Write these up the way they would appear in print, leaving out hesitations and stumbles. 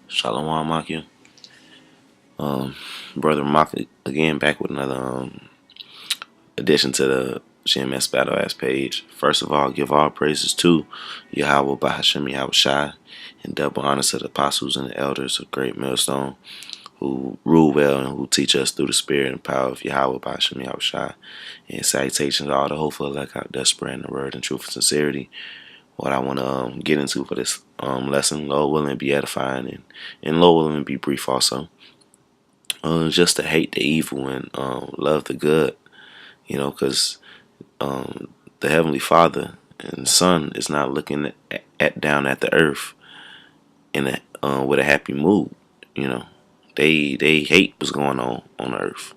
Shalom Makia. Brother Maka again back with another addition to the GMS Battle Ass page. First of all, give all praises to Yahweh Bahashim Yahweh Shai and double honor to the apostles and the elders of Great Millstone who rule well and who teach us through the spirit and power of Yahweh Bahashim Yahweh Shai. And salutations to all the hopeful elect out there spreading the word in truth and sincerity. What I want to get into for this lesson, Lord willing, be edifying and Lord willing, be brief also. Just to hate the evil and love the good, because the Heavenly Father and Son is not looking at down at the earth with a happy mood. They hate what's going on earth.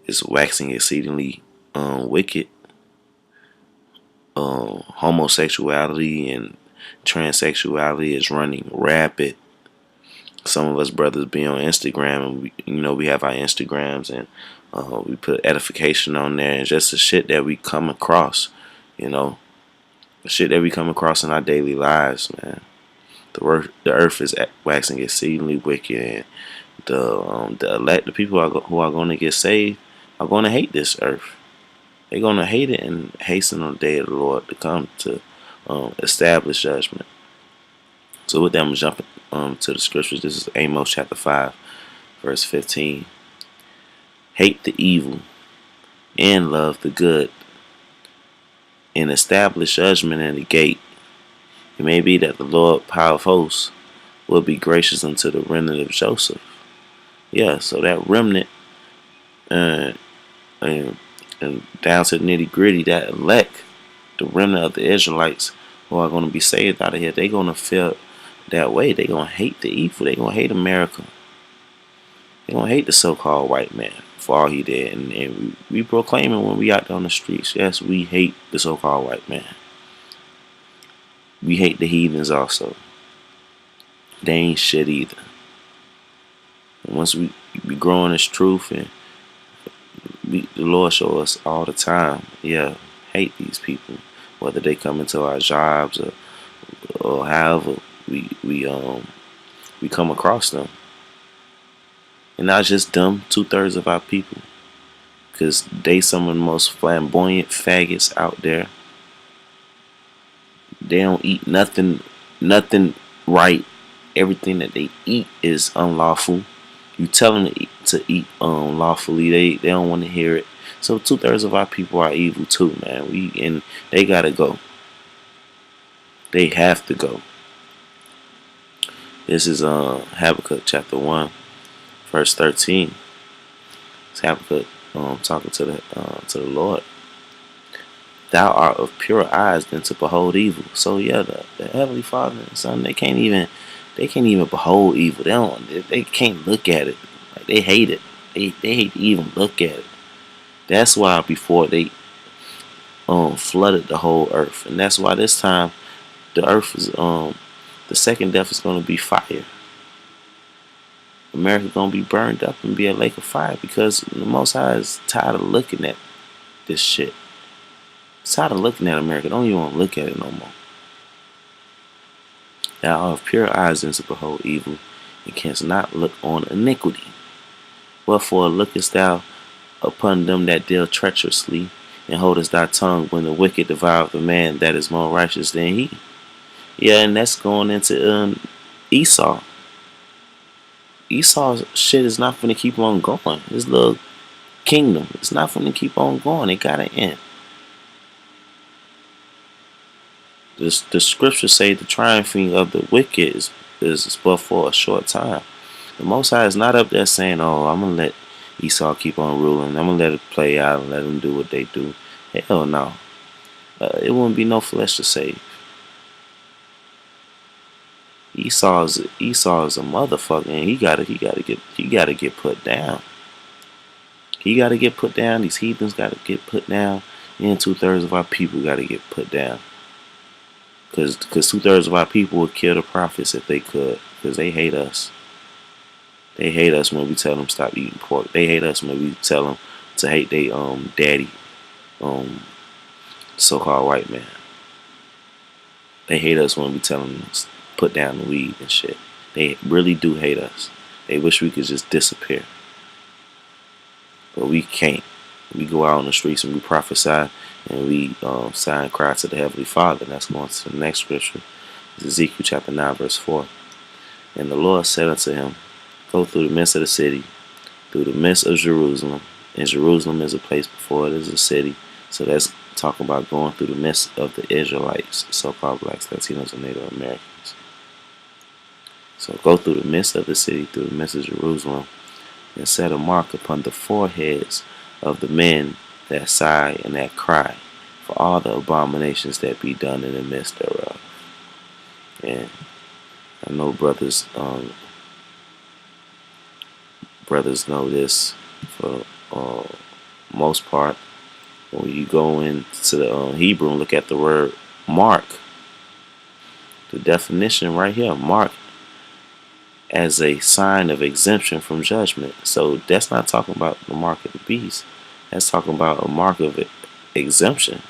It's waxing exceedingly wicked. Homosexuality and transsexuality is running rapid. Some of us brothers be on Instagram and we have our Instagrams and we put edification on there and just the shit that we come across, the shit that we come across in our daily lives, man. The earth is waxing exceedingly wicked, and the people who are going to get saved are going to hate this earth. They're going to hate it and hasten on the day of the Lord to come to establish judgment. So with that, I'm jumping to the scriptures. This is Amos chapter 5, verse 15. Hate the evil and love the good, and establish judgment in the gate. It may be that the Lord, power of hosts, will be gracious unto the remnant of Joseph. Yeah, so that remnant, and down to the nitty gritty, that elect, the remnant of the Israelites who are going to be saved out of here, they're going to feel that way. They're going to hate the evil. They're going to hate America. They're going to hate the so-called white man for all he did. And we proclaim it when we out there on the streets. Yes, we hate the so-called white man. We hate the heathens also. They ain't shit either. And once we grow in this truth, and the Lord show us all the time, hate these people, whether they come into our jobs or however we come across them. And not just them, 2/3 of our people, because they some of the most flamboyant faggots out there. They don't eat nothing right. Everything that they eat is unlawful. You tell them to eat lawfully, they don't want to hear it. So 2/3 of our people are evil too, man. And they gotta go. They have to go. This is Habakkuk chapter 1, verse 13. It's Habakkuk talking to the Lord. Thou art of purer eyes than to behold evil. So the Heavenly Father and Son, they can't even behold evil. They can't look at it. Like, they hate it. They hate to even look at it. That's why before they flooded the whole earth, and that's why this time the earth is the second death is going to be fire. America's going to be burned up and be a lake of fire because the Most High is tired of looking at this shit. He's tired of looking at America. Don't even want to look at it no more. Thou art of pure eyes than to behold evil, and canst not look on iniquity. Wherefore lookest thou upon them that deal treacherously, and holdest thy tongue when the wicked devour the man that is more righteous than he. Yeah, and that's going into Esau. Esau's shit is not going to keep on going. His little kingdom, it's not going to keep on going. It got to end. The scriptures say the triumphing of the wicked is but for a short time. The Most High is not up there saying, oh, I'm going to let Esau keep on ruling. I'm going to let it play out and let them do what they do. Hell no. It wouldn't be no flesh to save. Esau is a motherfucker, and he gotta get put down. He gotta get put down. These heathens gotta get put down, and 2/3 of our people gotta get put down. Cause 2/3 of our people would kill the prophets if they could, cause they hate us. They hate us when we tell them stop eating pork. They hate us when we tell them to hate their daddy, so-called white man. They hate us when we tell them to put down the weed and shit. They really do hate us. They wish we could just disappear. But we can't. We go out on the streets and we prophesy and we sign cry to the Heavenly Father. And that's going to the next scripture. It's Ezekiel chapter 9, verse 4. And the Lord said unto him, go through the midst of the city, through the midst of Jerusalem. And Jerusalem is a place before it is a city. So that's talking about going through the midst of the Israelites, so-called blacks, Latinos, and Native Americans. So go through the midst of the city, through the midst of Jerusalem, and set a mark upon the foreheads of the men that sigh and that cry for all the abominations that be done in the midst thereof. And I know brothers know this for most part. When you go into the Hebrew and look at the word mark, the definition right here, mark as a sign of exemption from judgment. So that's not talking about the mark of the beast. That's talking about a mark of exemption.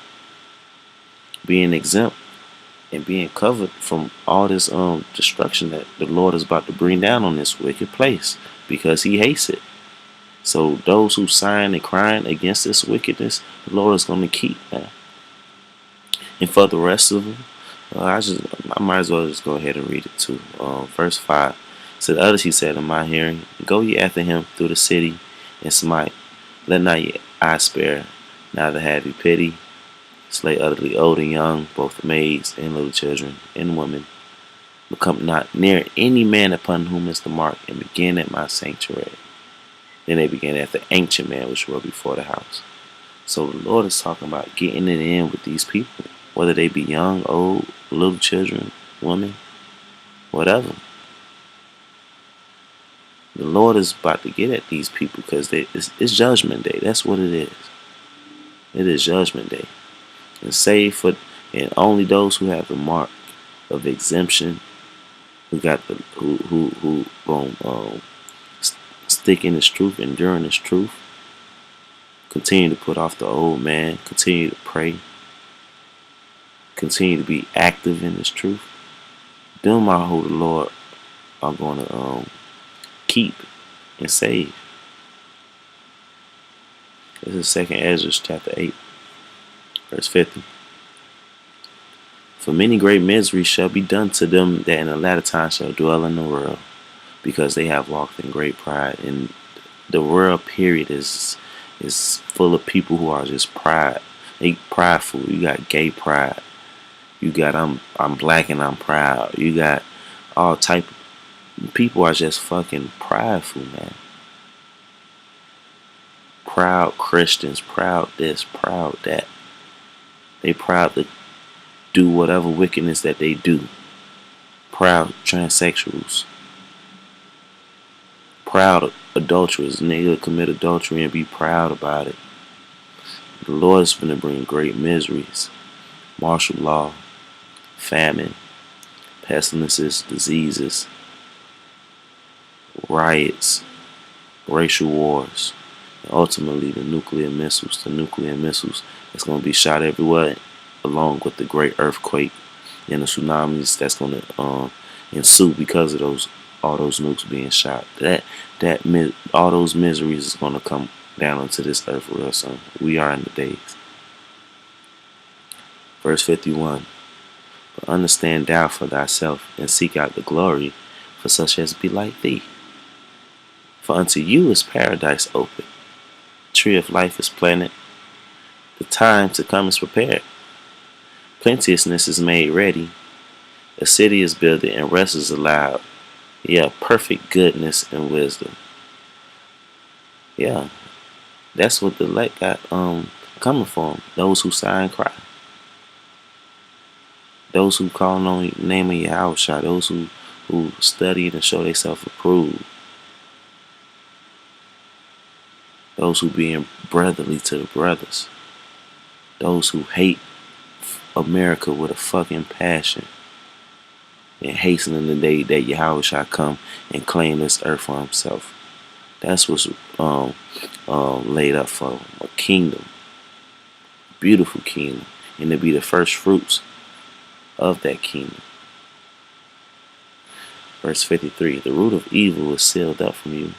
Being exempt and being covered from all this destruction that the Lord is about to bring down on this wicked place because he hates it. So those who sighing and crying against this wickedness, the Lord is going to keep, man. And for the rest of them, I might as well just go ahead and read it too. Verse 5. To the others he said in my hearing, go ye after him through the city and smite. Let not ye eye spare, neither have ye pity. Slay utterly old and young, both maids and little children and women. But come not near any man upon whom is the mark, and begin at my sanctuary. Then they began at the ancient man which were before the house. So the Lord is talking about getting it in with these people, whether they be young, old, little children, women, whatever. The Lord is about to get at these people because it's Judgment Day. That's what it is. It is Judgment Day. And save for and only those who have the mark of exemption, who got the who stick in this truth, enduring this truth, continue to put off the old man, continue to pray, continue to be active in this truth. Them are who the Lord are going to keep and save. This is 2 Ezra chapter 8, verse 50. For many great miseries shall be done to them that in the latter time shall dwell in the world, because they have walked in great pride. And the world period is full of people who are just prideful. You got gay pride. You got I'm black and I'm proud. You got all type of people are just fucking prideful, man. Proud Christians, proud this, proud that. They proud to do whatever wickedness that they do. Proud transsexuals. Proud adulterers. Nigga commit adultery and be proud about it. The Lord is going to bring great miseries. Martial law, famine, pestilences, diseases, riots, racial wars, and ultimately the nuclear missiles. The nuclear missiles that's going to be shot everywhere, along with the great earthquake and the tsunamis that's going to ensue because of all those nukes being shot. All those miseries is going to come down onto this earth real soon. We are in the days. Verse 51. But understand thou for thyself, and seek out the glory for such as be like thee. For unto you is paradise open. The tree of life is planted. The time to come is prepared. Plenteousness is made ready. A city is builded and rest is allowed. Yeah, perfect goodness and wisdom. Yeah, that's what the elect got coming from. Those who sigh and cry. Those who call on the name of Yahweh. Those who study and show themselves approved. Those who being brotherly to the brothers. Those who hate America with a fucking passion. And hastening the day that Yahweh shall come and claim this earth for himself. That's what's laid up for a kingdom. Beautiful kingdom. And to be the first fruits of that kingdom. Verse 53. The root of evil is sealed up from you.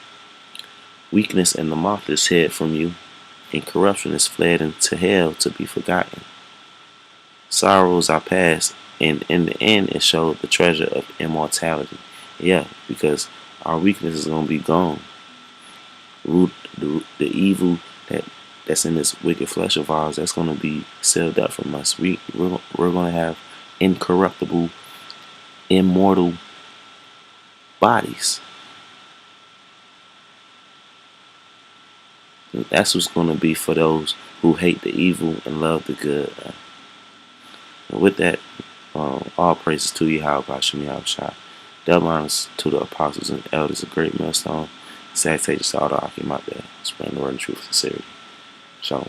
Weakness and the moth is hid from you, and corruption is fled into hell to be forgotten. Sorrows are past, and in the end it showed the treasure of immortality. Yeah, because our weakness is going to be gone. The evil that's in this wicked flesh of ours, that's going to be sealed up from us. We're going to have incorruptible, immortal bodies. And that's what's going to be for those who hate the evil and love the good. And with that, all praises to Yahweh Hashem Yahushua. Double honors to the apostles and elders of Great Millstone. Salutations to all the Akim out there, spreading the word and truth and sincerity. Shalom.